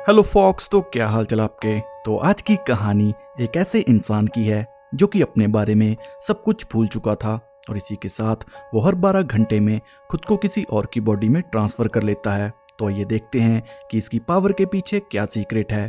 Hello fox, तो क्या हाल चाल आपके। तो आज की कहानी एक ऐसे इंसान की है जो कि अपने बारे में सब कुछ भूल चुका था और इसी के साथ वो हर 12 घंटे में खुद को किसी और की बॉडी में ट्रांसफर कर लेता है। तो ये देखते हैं कि इसकी पावर के पीछे क्या सीक्रेट है।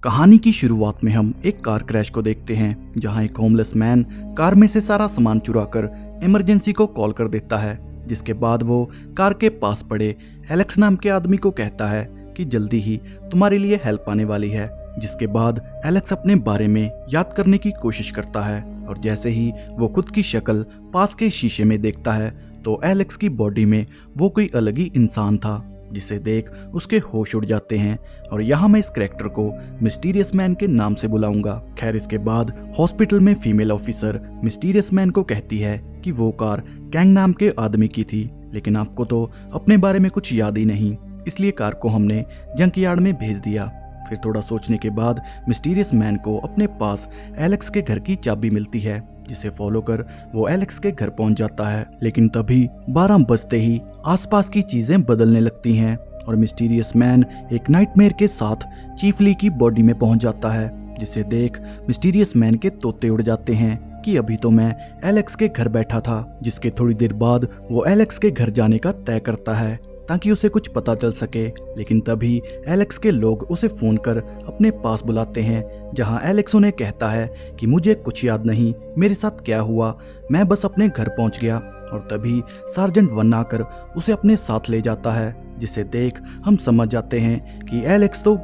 कहानी की शुरुआत में हम एक कार क्रैश को देखते हैं जहां एक होमलेस मैन कार में से सारा सामान चुराकर इमरजेंसी को कॉल कर देता है। जिसके बाद वो कार के पास पड़े एलेक्स नाम के आदमी को कहता है कि जल्दी ही तुम्हारे लिए हेल्प आने वाली है। जिसके बाद एलेक्स अपने बारे में याद करने की कोशिश करता है और जैसे ही वो खुद की शक्ल पास के शीशे में देखता है तो एलेक्स की बॉडी में वो कोई अलग ही इंसान था, जिसे देख उसके होश उड़ जाते हैं। और यहाँ मैं इस कैरेक्टर को मिस्टीरियस मैन के नाम से बुलाऊंगा। खैर, इसके बाद हॉस्पिटल में फीमेल ऑफिसर मिस्टीरियस मैन को कहती है कि वो कार कैंग नाम के आदमी की थी, लेकिन आपको तो अपने बारे में कुछ याद ही नहीं, इसलिए कार को हमने जंक यार्ड में भेज दिया। फिर थोड़ा सोचने के बाद मिस्टीरियस मैन को अपने पास एलेक्स के घर की चाबी मिलती है, जिसे फॉलो कर वो एलेक्स के घर पहुंच जाता है। लेकिन तभी 12 बजते ही आसपास की चीजें बदलने लगती हैं और मिस्टीरियस मैन एक नाइटमेयर के साथ चीफ ली की बॉडी में पहुंच जाता है, जिसे देख मिस्टीरियस मैन के तोते उड़ जाते हैं कि अभी तो मैं एलेक्स के घर बैठा था। जिसके थोड़ी देर बाद वो एलेक्स के घर जाने का तय करता है ताकि उसे कुछ पता चल सके। लेकिन तभी एलेक्स के लोग उसे फोन कर अपने पास बुलाते हैं, जहां एलेक्स उन्हें कहता है कि मुझे कुछ याद नहीं, मेरे साथ क्या हुआ, मैं बस अपने घर पहुंच गया। और तभी सार्जेंट वन आकर उसे अपने साथ ले जाता है, जिसे देख हम समझ जाते हैं कि एलेक्स तो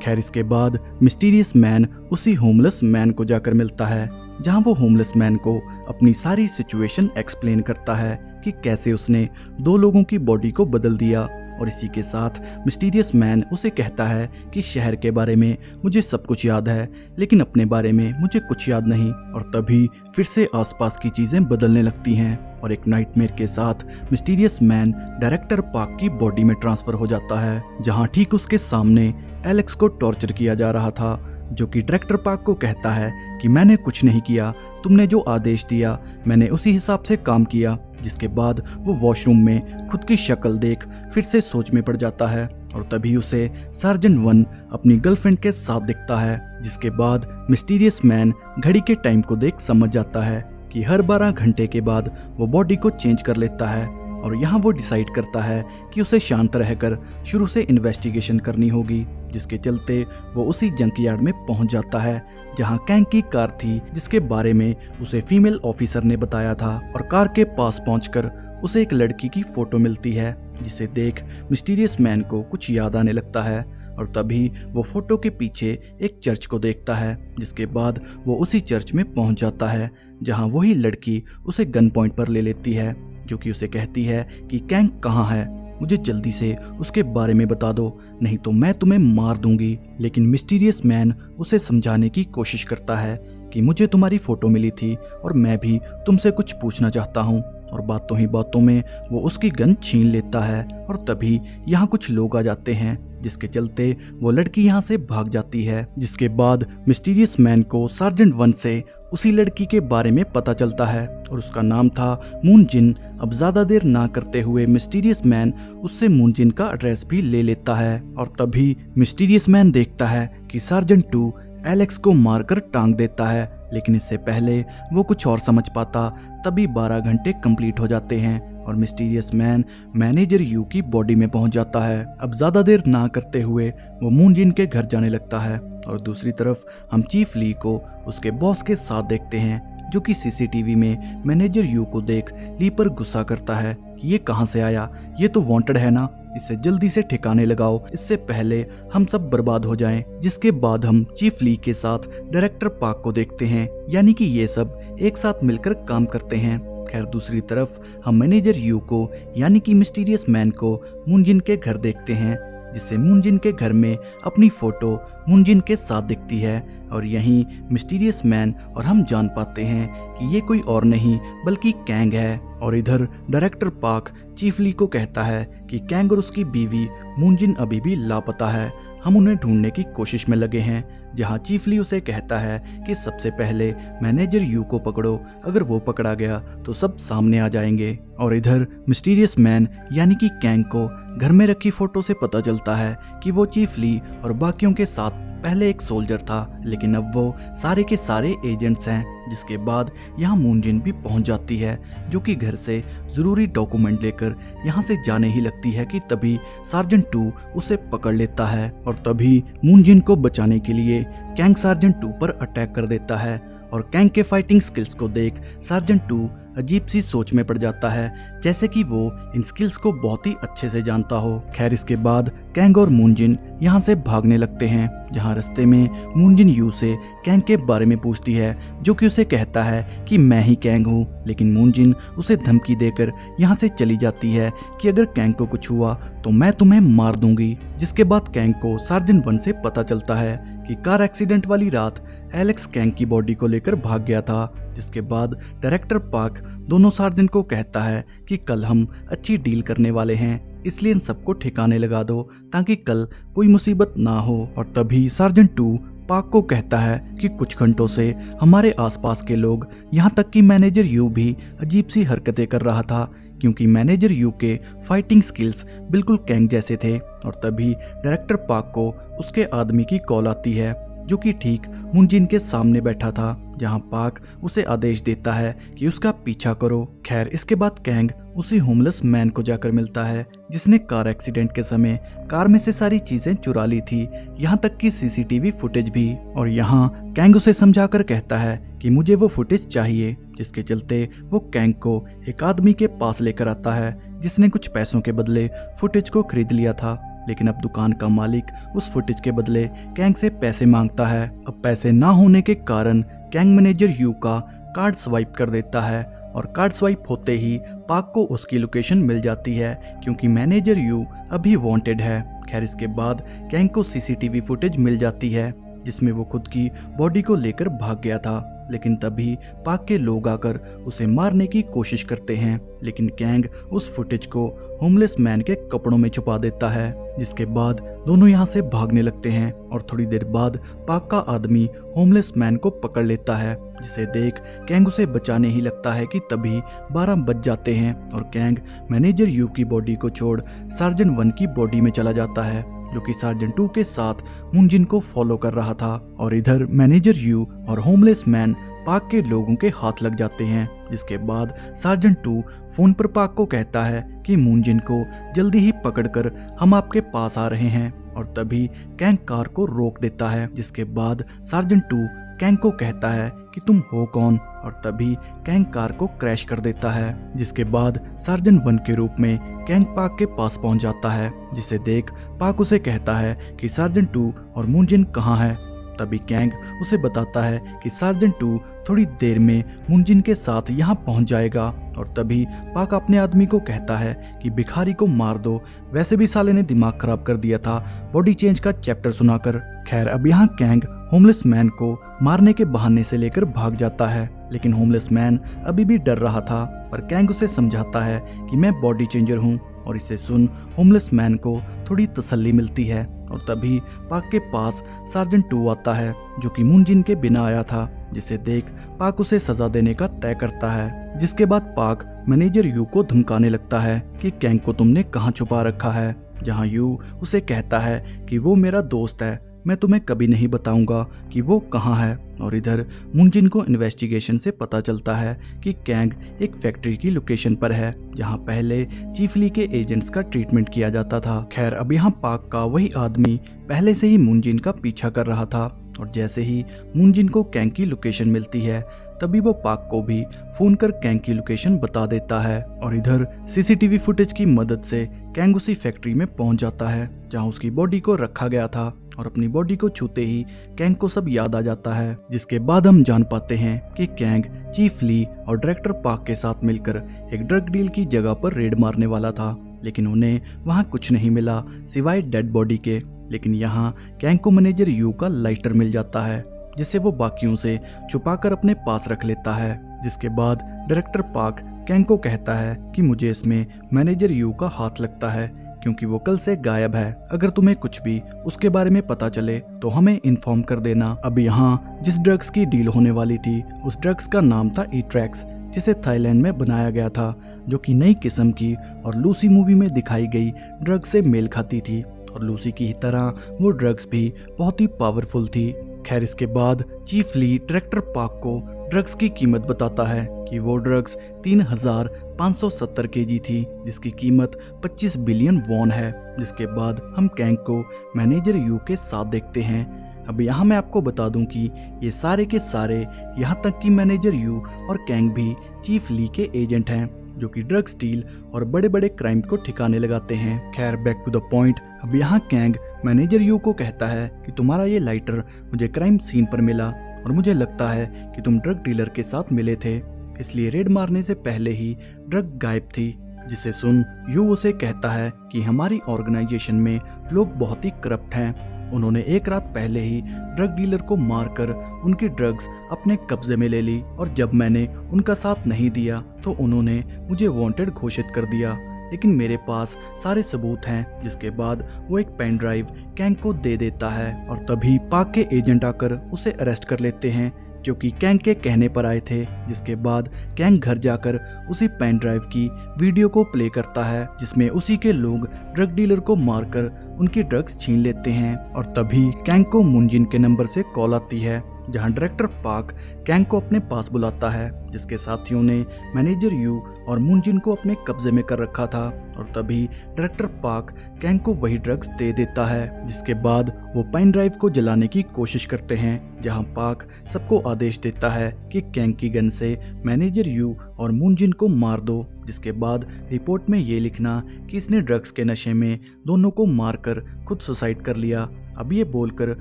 खैर, इसके बाद मिस्टीरियस मैन उसी होमलेस मैन को जाकर मिलता है, जहां वो होमलेस मैन को अपनी सारी सिचुएशन एक्सप्लेन करता है कि कैसे उसने 2 लोगों की बॉडी को बदल दिया। और इसी के साथ मिस्टीरियस मैन उसे कहता है कि शहर के बारे में मुझे सब कुछ याद है, लेकिन अपने बारे में मुझे कुछ याद नहीं। और तभी फिर से आसपास की चीजें बदलने लगती हैं और एक नाइटमेयर के साथ मिस्टीरियस मैन डायरेक्टर पार्क की बॉडी में ट्रांसफर हो जाता है, जहां ठीक उसके सामने एलेक्स को टॉर्चर किया जा रहा था, जो कि डायरेक्टर पार्क को कहता है कि मैंने कुछ नहीं किया, तुमने जो आदेश दिया मैंने उसी हिसाब से काम किया। जिसके बाद वो वॉशरूम में खुद की शक्ल देख फिर से सोच में पड़ जाता है और तभी उसे सार्जेंट वन अपनी गर्लफ्रेंड के साथ दिखता है। जिसके बाद मिस्टीरियस मैन घड़ी के टाइम को देख समझ जाता है कि हर 12 घंटे के बाद वो बॉडी को चेंज कर लेता है और यहाँ वो डिसाइड करता है कि उसे शांत रहकर शुरू से इन्वेस्टिगेशन करनी होगी। जिसके चलते वो उसी जंक यार्ड में पहुंच जाता है जहां कैंग की कार थी, जिसके बारे में उसे फीमेल ऑफिसर ने बताया था। और कार के पास पहुंचकर उसे एक लड़की की फोटो मिलती है, जिसे देख मिस्टीरियस मैन को कुछ याद आने लगता है और तभी वो फोटो के पीछे एक चर्च को देखता है। जिसके बाद वो उसी चर्च में पहुंच जाता है जहां वही लड़की उसे गन पॉइंट पर ले लेती है, जो कि उसे कहती है कि कैंग कहाँ है, मुझे जल्दी से उसके बारे में बता दो, नहीं तो मैं तुम्हें मार दूंगी। लेकिन मिस्टीरियस मैन उसे समझाने की कोशिश करता है कि मुझे तुम्हारी फोटो मिली थी और मैं भी तुमसे कुछ पूछना चाहता हूँ। और बातों ही बातों में वो उसकी गन छीन लेता है और तभी यहाँ कुछ लोग आ जाते हैं, जिसके चलते वो लड़की यहाँ से भाग जाती है। जिसके बाद मिस्टीरियस मैन को सार्जेंट वन से उसी लड़की के बारे में पता चलता है और उसका नाम था मून जिन। अब ज्यादा देर ना करते हुए मिस्टीरियस मैन उससे मून जिन का एड्रेस भी ले लेता है और तभी मिस्टीरियस मैन देखता है कि सार्जेंट 2 एलेक्स को मारकर टांग देता है। लेकिन इससे पहले वो कुछ और समझ पाता तभी 12 घंटे कंप्लीट हो जाते हैं और मिस्टीरियस मैन मैनेजर यू की बॉडी में पहुंच जाता है। अब ज्यादा देर ना करते हुए वो मून जिन के घर जाने लगता है और दूसरी तरफ हम चीफ ली को उसके बॉस के साथ देखते हैं, जो कि सीसीटीवी में मैनेजर यू को देख ली पर गुस्सा करता है कि ये कहां से आया, ये तो वांटेड है ना, इसे जल्दी से ठिकाने लगाओ, इससे पहले हम सब बर्बाद हो जाएं। जिसके बाद हम चीफ ली के साथ डायरेक्टर पार्क को देखते हैं, यानी कि ये सब एक साथ मिलकर काम करते हैं। खैर, दूसरी तरफ हम मैनेजर यू को यानी कि मिस्टीरियस मैन को मून जिन के घर देखते हैं, जिससे मून जिन के घर में अपनी फोटो मून जिन के साथ दिखती है और यहीं मिस्टीरियस मैन और हम जान पाते हैं कि ये कोई और नहीं बल्कि कैंग है। और इधर डायरेक्टर पार्क चीफ ली को कहता है कि कैंग और उसकी बीवी मून जिन अभी भी लापता है, हम उन्हें ढूंढने की कोशिश में लगे हैं। जहां चीफ ली उसे कहता है कि सबसे पहले मैनेजर यू को पकड़ो, अगर वो पकड़ा गया तो सब सामने आ जाएंगे। और इधर मिस्टीरियस मैन यानी कि कैंग को घर में रखी फोटो से पता चलता है कि वो चीफ ली और बाकियों के साथ पहले एक सोल्जर था, लेकिन अब वो सारे के सारे एजेंट्स हैं। जिसके बाद यहाँ मूनजिन भी पहुंच जाती है, जो कि घर से ज़रूरी डॉक्यूमेंट लेकर यहाँ से जाने ही लगती है कि तभी सार्जेंट 2 उसे पकड़ लेता है। और तभी मूनजिन को बचाने के लिए कैंग सार्जेंट 2 पर अटैक कर देता है। और कैंग के फाइटिंग स्किल्स को देख सार्जेंट 2 अजीब सी सोच में पड़ जाता है, जैसे कि वो इन स्किल्स को बहुत ही अच्छे से जानता हो। खैर इसके बाद कैंग और मूनजिन यहाँ से भागने लगते हैं, जहाँ रास्ते में मूनजिन यू से कैंग के बारे में पूछती है, जो कि उसे कहता है कि मैं ही कैंग हूँ। लेकिन मूनजिन उसे धमकी देकर यहाँ से चली जाती है कि अगर कैंग को कुछ हुआ तो मैं तुम्हें मार दूंगी। जिसके बाद कैंग को सार्जेंट 1 से पता चलता है कि कार एक्सीडेंट वाली रात एलेक्स कैंग की बॉडी को लेकर भाग गया था। जिसके बाद डायरेक्टर पार्क दोनों सार्जेंट को कहता है कि कल हम अच्छी डील करने वाले हैं, इसलिए इन सबको ठिकाने लगा दो ताकि कल कोई मुसीबत ना हो। और तभी सार्जेंट 2 पार्क को कहता है कि कुछ घंटों से हमारे आसपास के लोग, यहाँ तक कि मैनेजर यू भी अजीब सी हरकतें कर रहा था, क्योंकि मैनेजर यू के फाइटिंग स्किल्स बिल्कुल कैंग जैसे थे। और तभी डायरेक्टर पार्क को उसके आदमी की कॉल आती है, जो कि ठीक मूनजिन के सामने बैठा था, जहां पार्क उसे आदेश देता है कि उसका पीछा करो। खैर इसके बाद कैंग उसी होमलेस मैन को जाकर मिलता है, जिसने कार एक्सीडेंट के समय कार में से सारी चीजें चुरा ली थी, यहाँ तक कि सीसीटीवी फुटेज भी। और यहाँ कैंग उसे समझाकर कहता है कि मुझे वो फुटेज चाहिए, जिसके चलते वो कैंग को एक आदमी के पास लेकर आता है, जिसने कुछ पैसों के बदले फुटेज को खरीद लिया था। लेकिन अब दुकान का मालिक उस फुटेज के बदले कैंग से पैसे मांगता है। अब पैसे ना होने के कारण कैंग मैनेजर यू का कार्ड स्वाइप कर देता है, और कार्ड स्वाइप होते ही पार्क को उसकी लोकेशन मिल जाती है, क्योंकि मैनेजर यू अभी वांटेड है। खैर इसके बाद कैंग को सीसीटीवी फुटेज मिल जाती है, जिसमें वो खुद की बॉडी को लेकर भाग गया था। लेकिन तभी पार्क के लोग आकर उसे मारने की कोशिश करते हैं, लेकिन कैंग उस फुटेज को होमलेस मैन के कपड़ों में छुपा देता है। जिसके बाद दोनों यहाँ से भागने लगते हैं, और थोड़ी देर बाद पार्क का आदमी होमलेस मैन को पकड़ लेता है, जिसे देख कैंग उसे बचाने ही लगता है कि तभी 12 बज जाते हैं, और कैंग मैनेजर यू की बॉडी को छोड़ सार्जेंट 1 की बॉडी में चला जाता है, जो कि सार्जेंट 2 के साथ मूनजिन को फॉलो कर रहा था। और इधर मैनेजर यू और होमलेस मैन पार्क के लोगों के हाथ लग जाते हैं। जिसके बाद सार्जेंट 2 फोन पर पार्क को कहता है कि मूनजिन को जल्दी ही पकड़कर हम आपके पास आ रहे हैं। और तभी कैंग कार को रोक देता है। जिसके बाद सार्जेंट 2 कैंग को कहता है कि तुम हो कौन, और तभी कैंग कार को क्रैश कर देता है। जिसके बाद सार्जेंट 1 के रूप में कैंग पार्क के पास पहुंच जाता है, जिसे देख पार्क उसे कहता है कि सार्जेंट 2 और मूनजिन कहाँ है। तभी कैंग उसे बताता है कि सार्जेंट 2 थोड़ी देर में मूनजिन के साथ यहाँ पहुंच जाएगा। और तभी पार्क अपने आदमी को कहता है कि भिखारी को मार दो, वैसे भी साले ने दिमाग खराब कर दिया था बॉडी चेंज का चैप्टर सुनाकर। खैर अब यहाँ कैंग होमलेस मैन को मारने के बहाने से लेकर भाग जाता है, लेकिन होमलेस मैन अभी भी डर रहा था, पर कैंग उसे समझाता है कि मैं बॉडी चेंजर हूँ। और इसे सुन होमलेस मैन को थोड़ी तसल्ली मिलती है। और तभी पार्क के पास सार्जेंट 2 आता है, जो कि मूनजिन के बिना आया था, जिसे देख पार्क उसे सजा देने का तय करता है। जिसके बाद पार्क मैनेजर यू को धमकाने लगता है कि कैंग को तुमने कहाँ छुपा रखा है, जहाँ यू उसे कहता है कि वो मेरा दोस्त है, मैं तुम्हें कभी नहीं बताऊंगा कि वो कहाँ है। और इधर मूनजिन को इन्वेस्टिगेशन से पता चलता है कि कैंग एक फैक्ट्री की लोकेशन पर है, जहां पहले चीफ ली के एजेंट्स का ट्रीटमेंट किया जाता था। खैर अब यहाँ पार्क का वही आदमी पहले से ही मूनजिन का पीछा कर रहा था, और जैसे ही मूनजिन को कैंग की लोकेशन मिलती है, तभी वो पार्क को भी फोन कर कैंग की लोकेशन बता देता है। और इधर सीसीटीवी फुटेज की मदद से कैंग उसी फैक्ट्री में पहुंच जाता है, जहां उसकी बॉडी को रखा गया था, और अपनी बॉडी को छूते ही कैंग को सब याद आ जाता है। जिसके बाद हम जान पाते हैं कि कैंग चीफ ली और डायरेक्टर पार्क के साथ मिलकर एक ड्रग डील की जगह पर रेड मारने वाला था, लेकिन उन्हें वहां कुछ नहीं मिला सिवाय डेड बॉडी के। लेकिन यहाँ कैंग को मैनेजर यू का लाइटर मिल जाता है, जिसे वो बाकियों से छुपाकर अपने पास रख लेता है। जिसके बाद डायरेक्टर पार्क कैंग को कहता है कि मुझे इसमें मैनेजर यू का हाथ लगता है, क्योंकि वो कल से गायब है। अगर तुम्हें कुछ भी उसके बारे में पता चले तो हमें इन्फॉर्म कर देना। अब यहाँ जिस ड्रग्स की डील होने वाली थी उस ड्रग्स का नाम था ईट्रैक्स, जिसे थाईलैंड में बनाया गया था, जो कि नई किस्म की और लूसी मूवी में दिखाई गई ड्रग्स से मेल खाती थी। और लूसी की ही तरह वो ड्रग्स भी बहुत ही पावरफुल थी। खैर, इसके बाद चीफ ली डायरेक्टर पार्क को ड्रग्स की कीमत बताता है कि वो ड्रग्स 3570 केजी थी, जिसकी कीमत 25 बिलियन वॉन है। जिसके बाद हम कैंग को मैनेजर यू के साथ देखते हैं। अब यहाँ मैं आपको बता दूं कि ये सारे के सारे, यहाँ तक कि मैनेजर यू और कैंग भी चीफ ली के एजेंट हैं, जो कि ड्रग्स डील और बड़े बड़े क्राइम को ठिकाने लगाते हैं। खैर, बैक टू द पॉइंट। अब यहाँ कैंग मैनेजर यू को कहता है कि तुम्हारा ये लाइटर मुझे क्राइम सीन पर मिला और मुझे लगता है कि तुम ड्रग डीलर के साथ मिले थे, इसलिए रेड मारने से पहले ही ड्रग गायब थी। जिसे सुन यू उसे कहता है कि हमारी ऑर्गेनाइजेशन में लोग बहुत ही करप्ट हैं। उन्होंने एक रात पहले ही ड्रग डीलर को मारकर उनकी ड्रग्स अपने कब्जे में ले ली, और जब मैंने उनका साथ नहीं दिया तो उन्होंने मुझे वांटेड घोषित कर दिया। लेकिन मेरे पास सारे सबूत हैं। जिसके बाद वो एक पेन ड्राइव कैंग को दे देता है, और तभी पाक के एजेंट आकर उसे अरेस्ट कर लेते हैं, जो कि कैंग के कहने पर आए थे। जिसके बाद कैंग घर जाकर उसी पेन ड्राइव की वीडियो को प्ले करता है, जिसमें उसी के लोग ड्रग डीलर को मारकर उनकी ड्रग्स छीन लेते हैं। और तभी कैंग को मुनजिन के नंबर से कॉल आती है, जहां डायरेक्टर पाक कैंग को अपने पास बुलाता है, जिसके साथियों ने मैनेजर यू और मुनजिन को अपने कब्जे में कर रखा था। और तभी डायरेक्टर पाक कैंग को वही ड्रग्स दे देता है। जिसके बाद वो पेन ड्राइव को जलाने की कोशिश करते हैं, जहां पाक सबको आदेश देता है कि कैंग की गन से मैनेजर यू और मुनजिन को मार दो। जिसके बाद रिपोर्ट में ये लिखना कि इसने ड्रग्स के नशे में दोनों को मारकर खुद सुसाइड कर लिया। अब ये बोलकर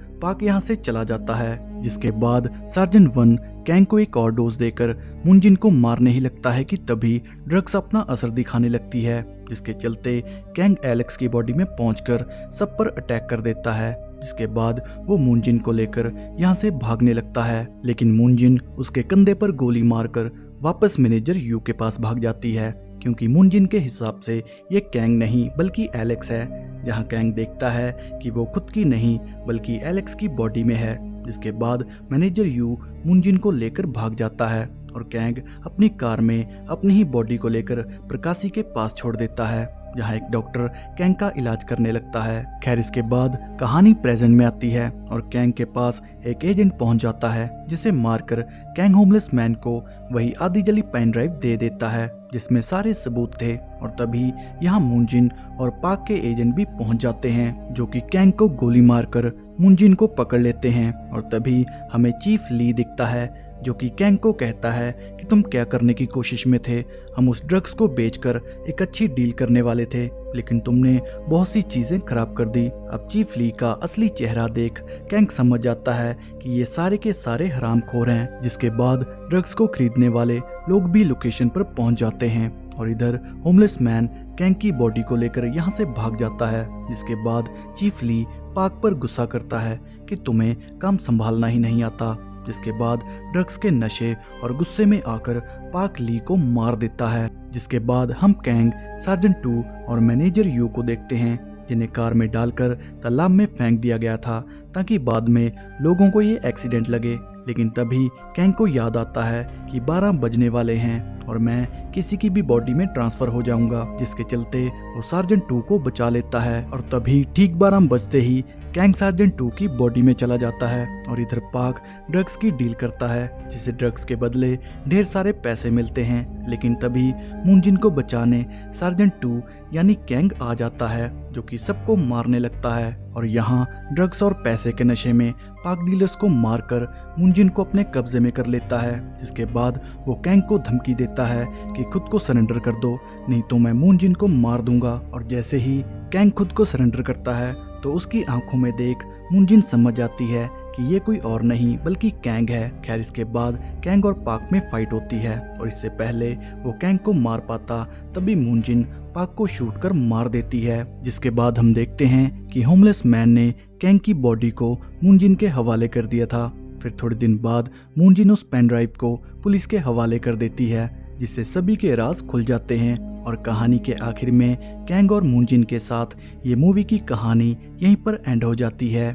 पाक यहाँ से चला जाता है। जिसके बाद सार्जेंट वन कैंग को एक और डोज देकर मुनजिन को मारने ही लगता है कि तभी ड्रग्स अपना असर दिखाने लगती है, जिसके चलते कैंग एलेक्स की बॉडी में पहुंचकर सब पर अटैक कर देता है। जिसके बाद वो मुनजिन को लेकर यहाँ से भागने लगता है, लेकिन मुनजिन उसके कंधे पर गोली मारकर वापस मैनेजर यू के पास भाग जाती है, क्योंकि मुनजिन के हिसाब से ये कैंग नहीं बल्कि एलेक्स है। जहां कैंग देखता है कि वो खुद की नहीं बल्कि एलेक्स की बॉडी में है। जिसके बाद मैनेजर यू मुनजिन को लेकर भाग जाता है, और कैंग अपनी कार में अपनी ही बॉडी को लेकर प्रकाशी के पास छोड़ देता है, जहां एक डॉक्टर कैंग का इलाज करने लगता है। खैर, इसके बाद कहानी प्रेजेंट में आती है, और कैंग के पास एक एजेंट पहुंच जाता है, जिसे मारकर कैंग होमलेस मैन को वही आधी जली पेन ड्राइव दे देता है, जिसमें सारे सबूत थे। और तभी यहाँ मुनजिन और पाक के एजेंट भी पहुंच जाते हैं, जो कि कैंग को गोली मारकर मुनजिन को पकड़ लेते हैं। और तभी हमें चीफ ली दिखता है, जो कि कैंग को कहता है कि तुम क्या करने की कोशिश में थे। हम उस ड्रग्स को बेचकर एक अच्छी डील करने वाले थे, लेकिन तुमने बहुत सी चीजें खराब कर दी। अब चीफ ली का असली चेहरा देख कैंग समझ जाता है कि ये सारे के सारे हरामखोर हैं। जिसके बाद ड्रग्स को खरीदने वाले लोग भी लोकेशन पर पहुंच जाते हैं, और इधर होमलेस मैन कैंग की बॉडी को लेकर यहाँ से भाग जाता है। जिसके बाद चीफ ली पाक पर गुस्सा करता है कि तुम्हें काम संभालना ही नहीं आता। जिसके बाद ड्रग्स के नशे और गुस्से में आकर पाक ली को मार देता है। जिसके बाद हम कैंग, सार्जेंट टू और मैनेजर यू को देखते हैं, जिन्हें कार में डालकर तालाब में फेंक दिया गया था, ताकि बाद में लोगों को ये एक्सीडेंट लगे। लेकिन तभी कैंग को याद आता है कि 12 बजने वाले हैं और मैं किसी की भी बॉडी में ट्रांसफर हो जाऊंगा, जिसके चलते वो सार्जेंट टू को बचा लेता है। और तभी ठीक 12 बजते ही कैंग सार्जेंट टू की बॉडी में चला जाता है, और इधर पाक ड्रग्स की डील करता है, जिसे ड्रग्स के बदले ढेर सारे पैसे मिलते हैं। लेकिन तभी मुनजिन को बचाने सार्जेंट टू यानी कैंग आ जाता है, जो कि सबको मारने लगता है। और यहाँ ड्रग्स और पैसे के नशे में पाक डीलर्स को मारकर मुनजिन को अपने कब्जे में कर लेता है। जिसके बाद वो कैंग को धमकी देता है कि खुद को सरेंडर कर दो, नहीं तो मैं मुनजिन को मार दूंगा। और जैसे ही कैंग खुद को सरेंडर करता है तो उसकी आंखों में देख मुनजिन समझ जाती है कि ये कोई और नहीं बल्कि कैंग है। खैर, इसके बाद कैंग और पाक में फाइट होती है, और इससे पहले वो कैंग को मार पाता तभी मुनजिन पाक को शूट कर मार देती है। जिसके बाद हम देखते हैं कि होमलेस मैन ने कैंग की बॉडी को मुनजिन के हवाले कर दिया था। फिर थोड़े दिन बाद मुनजिन उस पेन ड्राइव को पुलिस के हवाले कर देती है, जिससे सभी के राज खुल जाते हैं और कहानी के आखिर में कैंग और मूनजिन के साथ ये मूवी की कहानी यहीं पर एंड हो जाती है।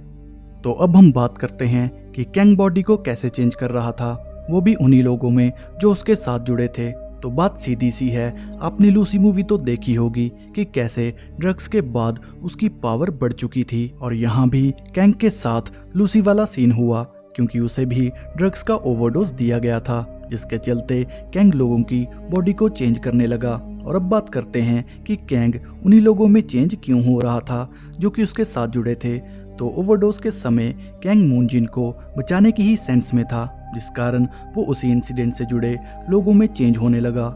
तो अब हम बात करते हैं कि कैंग बॉडी को कैसे चेंज कर रहा था, वो भी उन्हीं लोगों में जो उसके साथ जुड़े थे। तो बात सीधी सी है, आपने लूसी मूवी तो देखी होगी कि कैसे ड्रग्स के बाद उसकी पावर बढ़ चुकी थी, और यहाँ भी कैंग के साथ लूसी वाला सीन हुआ क्योंकि उसे भी ड्रग्स का ओवरडोज दिया गया था, जिसके चलते कैंग लोगों की बॉडी को चेंज करने लगा। और अब बात करते हैं कि कैंग उन्हीं लोगों में चेंज क्यों हो रहा था जो कि उसके साथ जुड़े थे। तो ओवरडोज के समय कैंग मूनजिन को बचाने की ही सेंस में था, जिस कारण वो उसी इंसिडेंट से जुड़े लोगों में चेंज होने लगा।